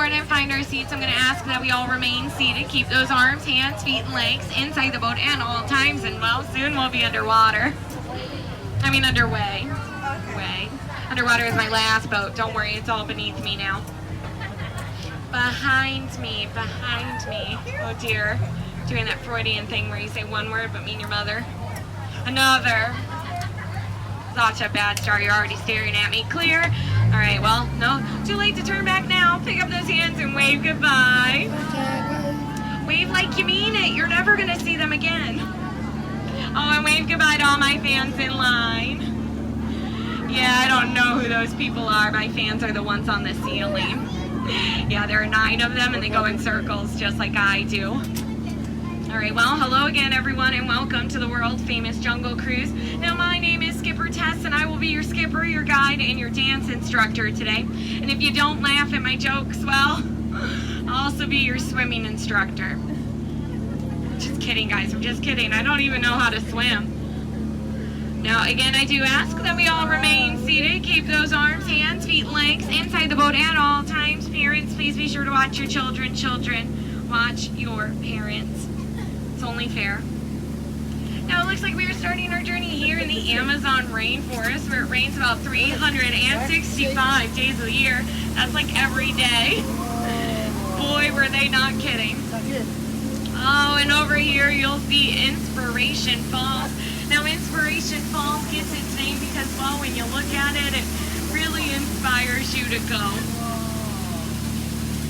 starting to find our seats, I'm going to ask that we all remain seated. Keep those arms, hands, feet, and legs inside the boat at all times, and well, soon we'll be underwater. I mean, underway. Way. Underwater is my last boat. Don't worry, it's all beneath me now. Behind me. Oh dear. Doing that Freudian thing where you say one word but mean your mother. Another. Such a bad start. You're already staring at me. Clear. All right, well, no, too late to turn back now. Pick up those hands and wave goodbye. Wave like you mean it. You're never going to see them again. Oh, and wave goodbye to all my fans in line. Yeah, I don't know who those people are. My fans are the ones on the ceiling. Yeah, there are 9 of them, and they go in circles just like I do. All right, well, hello again, everyone, and welcome to the world-famous Jungle Cruise. Now, my name is Skipper Tess, and I will be your skipper, your guide, and your dance instructor today. And if you don't laugh at my jokes, well, I'll also be your swimming instructor. Just kidding, guys. I'm just kidding. I don't even know how to swim. Now, again, I do ask that we all remain seated. Keep those arms, hands, feet, and legs inside the boat at all times. Parents, please be sure to watch your children. Children, watch your parents. It's only fair. Now, it looks like we are starting our journey here in the Amazon rainforest, where it rains about 365 days of the year. That's like every day. Boy, were they not kidding. Oh, and over here you'll see Inspiration Falls. Now, Inspiration Falls gets its name because, well, when you look at it, it really inspires you to go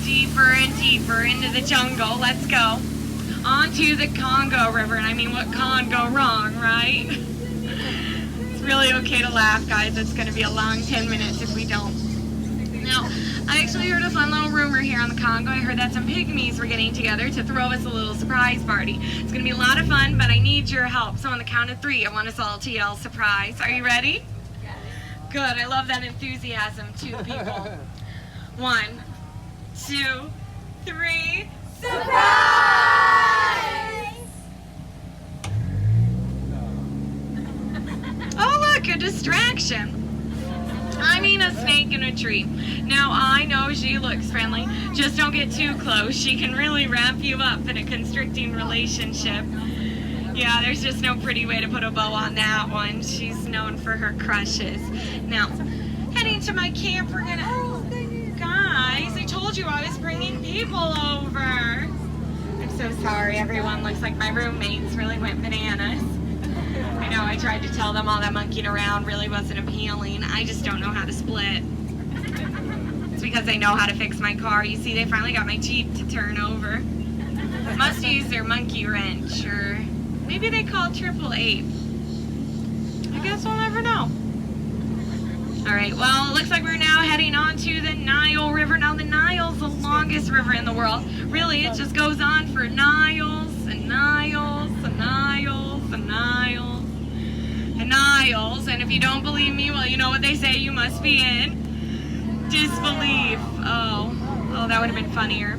deeper and deeper into the jungle. Let's go. Onto the Congo River, and I mean, what can go wrong, right? It's really okay to laugh, guys. It's going to be a long 10 minutes if we don't. Now, I actually heard a fun little rumor here on the Congo. I heard that some pygmies were getting together to throw us a little surprise party. It's going to be a lot of fun, but I need your help. So on the count of 3, I want us all to yell surprise. Are you ready? Good. I love that enthusiasm, too, people. 1, 2, 3. Surprise! Oh, look, a distraction. I mean, a snake in a tree. Now, I know she looks friendly. Just don't get too close. She can really wrap you up in a constricting relationship. Yeah, there's just no pretty way to put a bow on that one. She's known for her crushes. Now, heading to my camp, we're gonna... Guys, I told you I was bringing people over. I'm so sorry, everyone. Looks like my roommates really went bananas. I know, I tried to tell them all that monkeying around really wasn't appealing. I just don't know how to split. It's because they know how to fix my car. You see, they finally got my Jeep to turn over. Must use their monkey wrench, or maybe they call 888. I guess we'll never know. All right, well, it looks like we're now heading on to the Nile River. Now, the Nile's the longest river in the world. Really, it just goes on for Niles and Niles and Niles and Niles and Niles. And if you don't believe me, well, you know what they say, you must be in disbelief. Oh, that would have been funnier.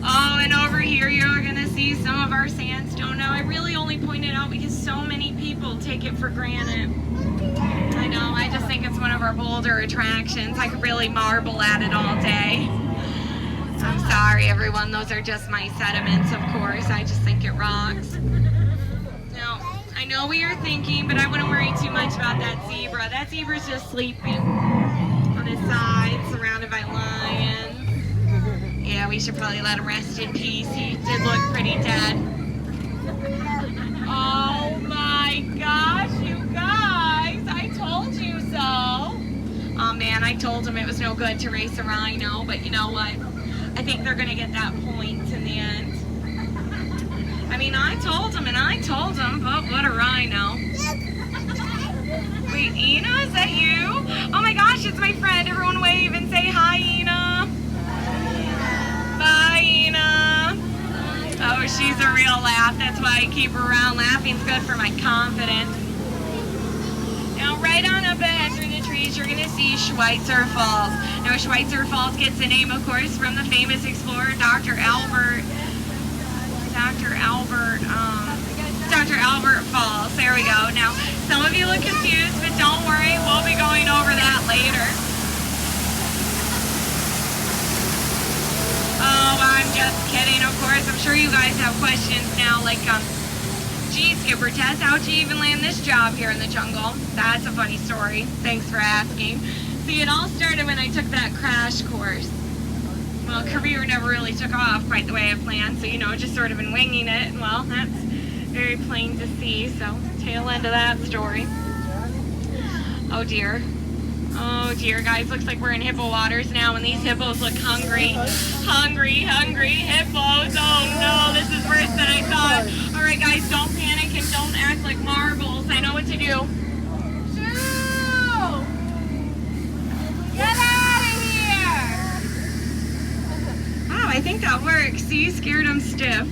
Oh, and over here you're going to see some of our sandstone. Now, I really only point it out because so many people take it for granted. I know, I just think it's one of our bolder attractions. I could really marvel at it all day. I'm sorry, everyone. Those are just my sentiments, of course. I just think it rocks. Now, I know what you're thinking, but I wouldn't worry too much about that zebra. That zebra's just sleeping on his side, surrounded by lions. Yeah, we should probably let him rest in peace. He did look pretty dead. Oh my gosh, you guys, I told you so. Oh man, I told him it was no good to race a rhino, but you know what? I think they're gonna get that point in the end. I mean, I told him, but what a rhino. Wait, Ina, is that you? Oh my gosh, it's my friend. Everyone wave and say hi, Ina. Bye, Ina. Oh, she's a real laugh. That's why I keep her around. Laughing's good for my confidence. Now, right on up ahead through the trees, you're going to see Schweitzer Falls. Now, Schweitzer Falls gets the name, of course, from the famous explorer, Dr. Albert Falls. There we go. Now, some of you look confused, but don't worry. We'll be going over that later. just kidding, of course. I'm sure you guys have questions now, like, gee, Skipper Tess, how'd you even land this job here in the jungle? That's a funny story. Thanks for asking. See, it all started when I took that crash course. Well, career never really took off quite the way I planned, so, you know, just sort of been winging it. Well, that's very plain to see, so tail end of that story. Oh, dear. Oh, dear, guys. Looks like we're in hippo waters now, and these hippos look hungry. Hungry hippos. Oh, no, this is worse than I thought. All right, guys, don't panic and don't act like marbles. I know what to do. Shoo! Get out of here! Wow, I think that works. See, scared them stiff.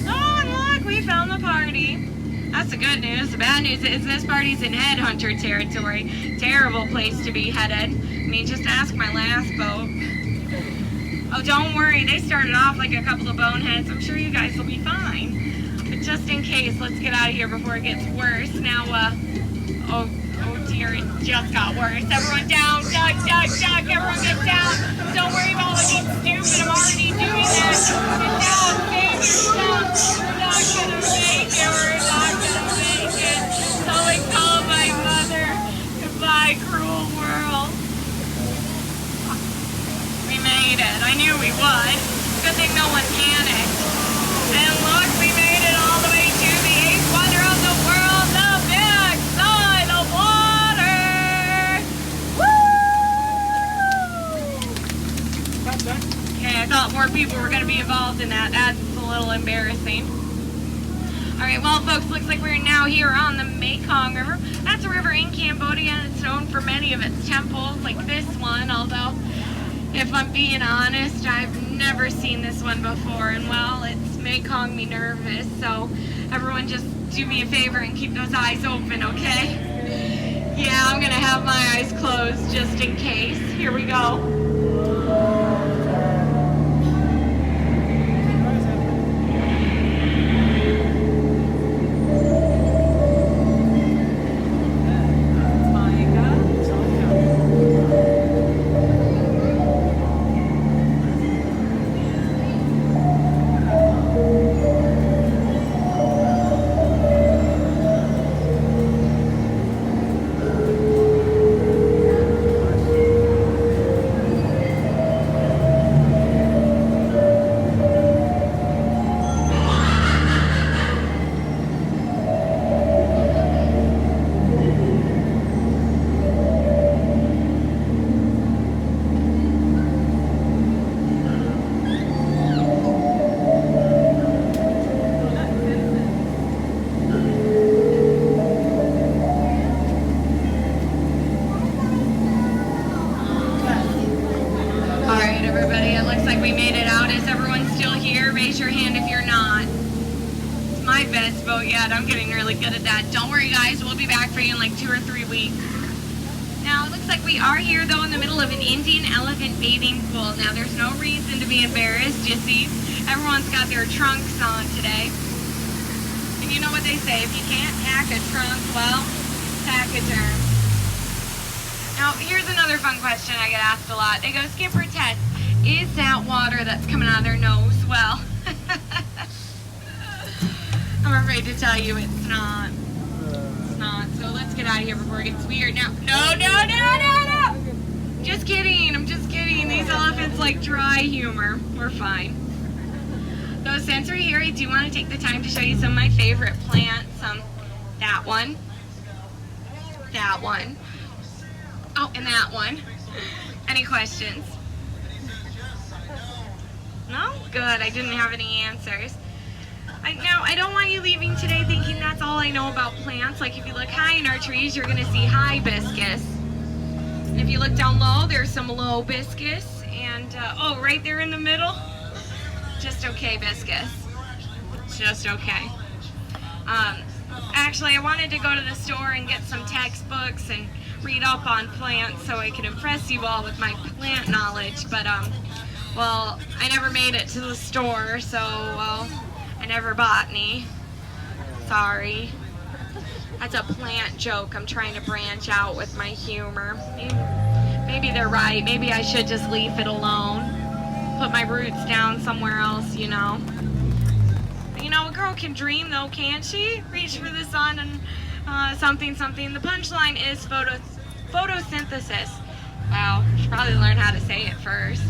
Oh, and look, we found the party. That's the good news. The bad news is this party's in headhunter territory. Terrible place to be headed. I mean, just ask my last boat. Oh, don't worry. They started off like a couple of boneheads. I'm sure you guys will be fine. But just in case, let's get out of here before it gets worse. Now, oh dear, it just got worse. Everyone down. Duck. Everyone get down. Don't worry about looking stupid. I'm already doing that. Get down, baby. We're not gonna make it. We're not gonna make it. So I call my mother. Goodbye, cruel world. We made it. I knew we would. Good thing no one panicked. And look, we made it all the way to the eighth wonder of the world, the big side of water. Woo! Okay, I thought more people were going to be involved in that. That's a little embarrassing. All right, well, folks, looks like we're now here on the Mekong River. That's a river in Cambodia, and it's known for many of its temples, like this one, although, if I'm being honest, I've never seen this one before, and, well, it's Mekong me nervous, so everyone just do me a favor and keep those eyes open, okay? Yeah, I'm going to have my eyes closed just in case. Here we go. I'm getting really good at that. Don't worry, guys. We'll be back for you in like 2 or 3 weeks. Now, it looks like we are here, though, in the middle of an Indian elephant bathing pool. Now, there's no reason to be embarrassed, you see. Everyone's got their trunks on today. And you know what they say, if you can't hack a trunk, well, hack a germ. Now, here's another fun question I get asked a lot. They go, Skipper Tess, is that water that's coming out of their nose? Well, I'm afraid to tell you it's not. It's not. So let's get out of here before it gets weird. Now, no. Just kidding. I'm just kidding. These elephants like dry humor. We're fine. Though since we're here, I do want to take the time to show you some of my favorite plants. That one. That one. Oh, and that one. Any questions? No? Good. I didn't have any answers. Now, I don't want you leaving today thinking that's all I know about plants. Like, if you look high in our trees, you're going to see hibiscus. And if you look down low, there's some low hibiscus. And, oh, right there in the middle, just okay hibiscus. Just okay. Actually, I wanted to go to the store and get some textbooks and read up on plants so I could impress you all with my plant knowledge. But, well, I never made it to the store, so, well, I never bought any. Sorry. That's a plant joke. I'm trying to branch out with my humor. Maybe they're right. Maybe I should just leave it alone. put my roots down somewhere else, you know. But, you know, a girl can dream though, can't she? Reach for the sun and something. The punchline is photosynthesis. Wow, should probably learn how to say it first.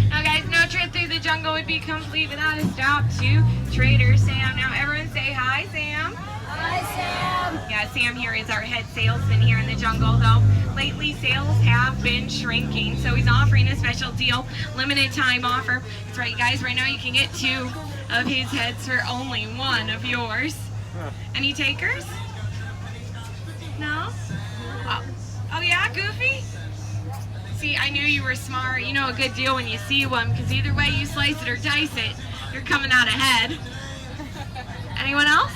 Now guys, no trip through the jungle would be complete without a stop to Trader Sam. Now everyone say hi, Sam. Hi, Sam. Yeah, Sam here is our head salesman here in the jungle, though. Lately, sales have been shrinking, so he's offering a special deal, limited time offer. That's right, guys, right now you can get 2 of his heads for only 1 of yours. Any takers? No? Oh yeah, Goofy? See, I knew you were smart. You know a good deal when you see one, because either way you slice it or dice it, you're coming out ahead. Anyone else?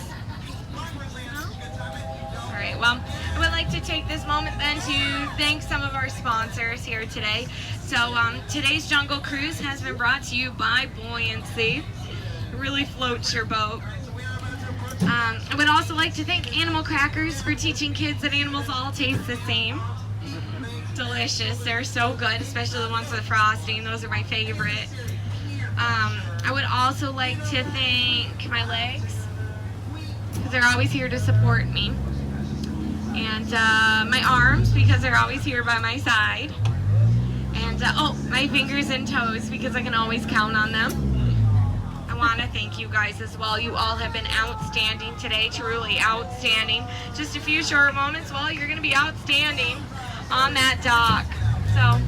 All right, well, I would like to take this moment then to thank some of our sponsors here today. So today's Jungle Cruise has been brought to you by Buoyancy. It really floats your boat. I would also like to thank Animal Crackers for teaching kids that animals all taste the same. Delicious. They're so good, especially the ones with frosting. Those are my favorite. I would also like to thank my legs, because they're always here to support me. And my arms, because they're always here by my side. And my fingers and toes, because I can always count on them. I want to thank you guys as well. You all have been outstanding today, truly outstanding. Just a few short moments, well, you're going to be outstanding on that dock. So,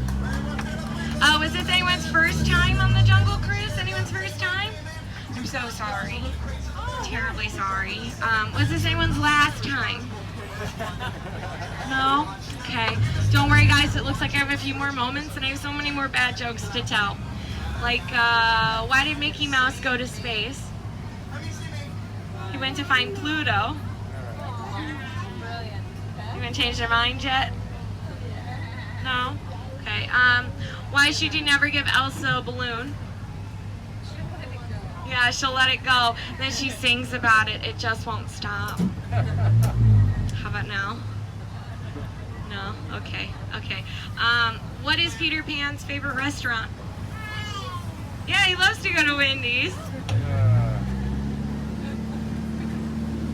was this anyone's first time on the Jungle Cruise? Anyone's first time? I'm so sorry. Terribly sorry. Was this anyone's last time? No? Okay. Don't worry, guys. It looks like I have a few more moments, and I have so many more bad jokes to tell. Like, why did Mickey Mouse go to space? He went to find Pluto. You gonna change their mind yet? No? Okay. Why should you never give Elsa a balloon? Yeah, she'll let it go. Then she sings about it. It just won't stop. How about now? No? Okay. Okay. What is Peter Pan's favorite restaurant? Yeah, he loves to go to Wendy's.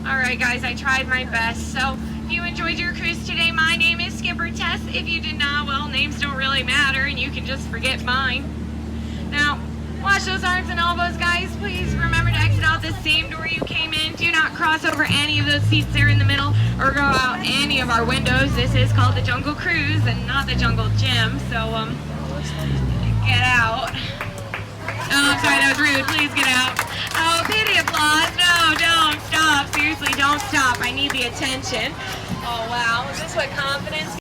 Alright guys, I tried my best. So, if you enjoyed your cruise today, my name is Skipper Tess. If you did not, well, names don't really matter and you can just forget mine. Now, watch those arms and elbows, guys. Please remember to exit out the same door you came in. Do not cross over any of those seats there in the middle or go out any of our windows. This is called the Jungle Cruise and not the Jungle Gym. So, get out. Oh, I'm sorry, that was rude. Please get out. Oh, pity applause. No, don't stop. Seriously, don't stop. I need the attention. Oh, wow. Is this what confidence